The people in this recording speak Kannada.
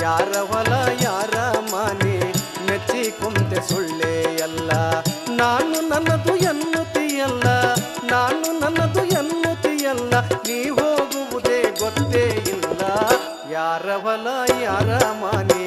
ಯಾರ ಹೊಲ ಯಾರ ಮನೆ ಮೆಚ್ಚಿ ಕುಂತೆ ಸುಳ್ಳೇ ಅಲ್ಲ. ನಾನು ನನ್ನದು ಎನ್ನುತ್ತೀಯಲ್ಲ, ನಾನು ನನ್ನದು ಎನ್ನುತ್ತೀಯಲ್ಲ, ನೀ ಹೋಗುವುದೇ ಗೊತ್ತೇ ಇಲ್ಲ. ಯಾರ ಹೊಲ ಯಾರ ಮನೆ